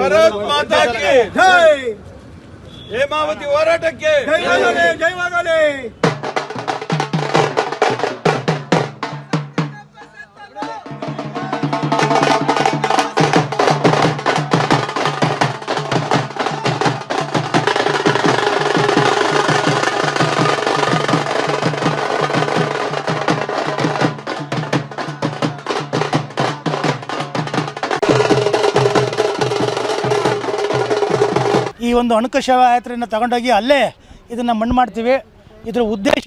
ಭಾರತ್ ಮಾತಾ ಕಿ ಜೈ. ಹೇಮಾವತಿ ಹೋರಾಟಕ್ಕೆ ಜಯವಾಗಲಿ, ಜಯವಾಗಲಿ. ಈ ಒಂದು ಅಣುಕು ಶವಯಾತ್ರೆಯನ್ನು ತಗೊಂಡೋಗಿ ಅಲ್ಲೇ ಇದನ್ನು ಮಣ್ಣು ಮಾಡ್ತೀವಿ. ಇದರ ಉದ್ದೇಶ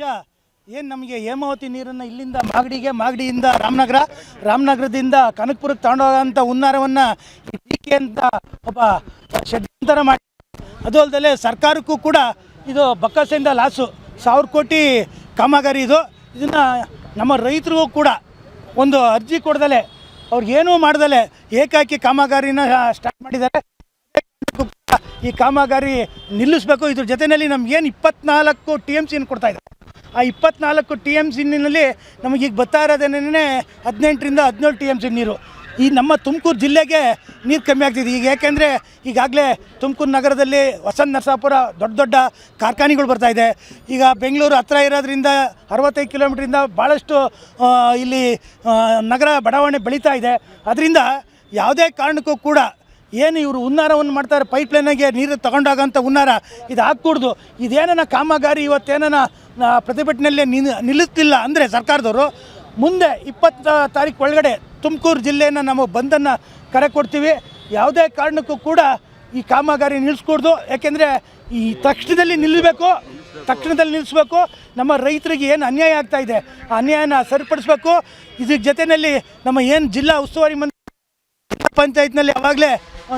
ಏನು, ನಮಗೆ ಹೇಮಾವತಿ ನೀರನ್ನು ಇಲ್ಲಿಂದ ಮಾಗಡಿಯಿಂದ ರಾಮನಗರದಿಂದ ಕನಕಪುರಕ್ಕೆ ತಗೊಂಡೋಗೋಂಥ ಹುನ್ನಾರವನ್ನು ಈ ಡಿ.ಕೆ ಅಂತ ಒಬ್ಬ ಷಡ್ಯಂತರ ಮಾಡಿ, ಅದು ಅಲ್ಲದೆ ಸರ್ಕಾರಕ್ಕೂ ಕೂಡ ಇದು ಬೊಕ್ಕಸೆಯಿಂದ ಲಾಸು 1000 ಕೋಟಿ ಕಾಮಗಾರಿ ಇದನ್ನು ನಮ್ಮ ರೈತರಿಗೂ ಕೂಡ ಒಂದು ಅರ್ಜಿ ಕೊಡ್ದಲೆ ಅವ್ರಿಗೇನೂ ಮಾಡ್ದಲೆ ಏಕಾಕಿ ಕಾಮಗಾರಿನ ಸ್ಟಾರ್ಟ್ ಮಾಡಿದ್ದಾರೆ. ಈ ಕಾಮಗಾರಿ ನಿಲ್ಲಿಸಬೇಕು. ಇದ್ರ ಜೊತೆಯಲ್ಲಿ ನಮಗೇನು 24 TMC ಕೊಡ್ತಾ ಇದೆ. ಆ 24 TMCನಲ್ಲಿ ನಮಗೀಗ ಬರ್ತಾ ಇರೋದೇನೇ 18ರಿಂದ 17 TMC ನೀರು. ಈ ನಮ್ಮ ತುಮಕೂರು ಜಿಲ್ಲೆಗೆ ನೀರು ಕಮ್ಮಿ ಆಗ್ತಿದೆ ಈಗ. ಯಾಕೆಂದರೆ ಈಗಾಗಲೇ ತುಮಕೂರು ನಗರದಲ್ಲಿ ವಸಂತ ನರಸಾಪುರ ದೊಡ್ಡ ಕಾರ್ಖಾನೆಗಳು ಬರ್ತಾಯಿದೆ. ಈಗ ಬೆಂಗಳೂರು ಹತ್ತಿರ ಇರೋದ್ರಿಂದ 65 ಕಿಲೋಮೀಟ್ರಿಂದ ಭಾಳಷ್ಟು ಇಲ್ಲಿ ನಗರ ಬಡಾವಣೆ ಬೆಳೀತಾ ಇದೆ. ಅದರಿಂದ ಯಾವುದೇ ಕಾರಣಕ್ಕೂ ಕೂಡ ಏನು ಇವರು ಹುನ್ನಾರವನ್ನು ಮಾಡ್ತಾರೆ, ಪೈಪ್ಲೈನಾಗೆ ನೀರು ತಗೊಂಡೋಗೋಂಥ ಹುನ್ನಾರ ಇದು ಆಗ್ಕೂಡ್ದು. ಇದೇನ ಕಾಮಗಾರಿ ಇವತ್ತೇನ ಪ್ರತಿಭಟನೆಯಲ್ಲೇ ನಿಲ್ಲಿಸ್ತಿಲ್ಲ ಅಂದರೆ ಸರ್ಕಾರದವರು ಮುಂದೆ 20 ತಾರೀಕು ಒಳಗಡೆ ತುಮಕೂರು ಜಿಲ್ಲೆಯನ್ನು ನಾವು ಬಂದನ್ನು ಕರೆ ಕೊಡ್ತೀವಿ. ಯಾವುದೇ ಕಾರಣಕ್ಕೂ ಕೂಡ ಈ ಕಾಮಗಾರಿ ನಿಲ್ಲಿಸ್ಕೂಡ್ದು. ಯಾಕೆಂದರೆ ಈ ತಕ್ಷಣದಲ್ಲಿ ನಿಲ್ಲಿಸಬೇಕು. ನಮ್ಮ ರೈತರಿಗೆ ಏನು ಅನ್ಯಾಯ ಆಗ್ತಾಯಿದೆ ಆ ಅನ್ಯಾಯನ ಸರಿಪಡಿಸ್ಬೇಕು. ಇದ್ರ ಜೊತೆಯಲ್ಲಿ ನಮ್ಮ ಏನು ಜಿಲ್ಲಾ ಉಸ್ತುವಾರಿ ಮಂತ್ರಿ ಪಂಚಾಯತ್ನಲ್ಲಿ ಅವಾಗಲೇ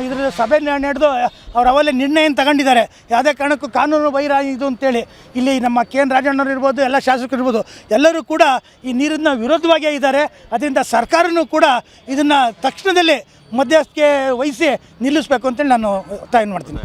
ಇದ್ರ ಸಭೆ ನಡೆದು ಅವ್ರು ಅವಲ್ಲೇ ನಿರ್ಣಯ ತಗೊಂಡಿದ್ದಾರೆ. ಯಾವುದೇ ಕಾರಣಕ್ಕೂ ಕಾನೂನು ಬಹಿರ ಇದು ಅಂತೇಳಿ ಇಲ್ಲಿ ನಮ್ಮ KN ರಾಜಣ್ಣವ್ರು ಇರ್ಬೋದು, ಎಲ್ಲ ಶಾಸಕರು ಇರ್ಬೋದು, ಎಲ್ಲರೂ ಕೂಡ ಈ ನೀರನ್ನು ವಿರೋಧವಾಗಿಯೇ ಇದ್ದಾರೆ. ಅದರಿಂದ ಸರ್ಕಾರನೂ ಕೂಡ ಇದನ್ನು ತಕ್ಷಣದಲ್ಲಿ ಮಧ್ಯಸ್ಥಿಕೆ ವಹಿಸಿ ನಿಲ್ಲಿಸಬೇಕು ಅಂತೇಳಿ ನಾನು ಒತ್ತಾಯ ಮಾಡ್ತೀನಿ.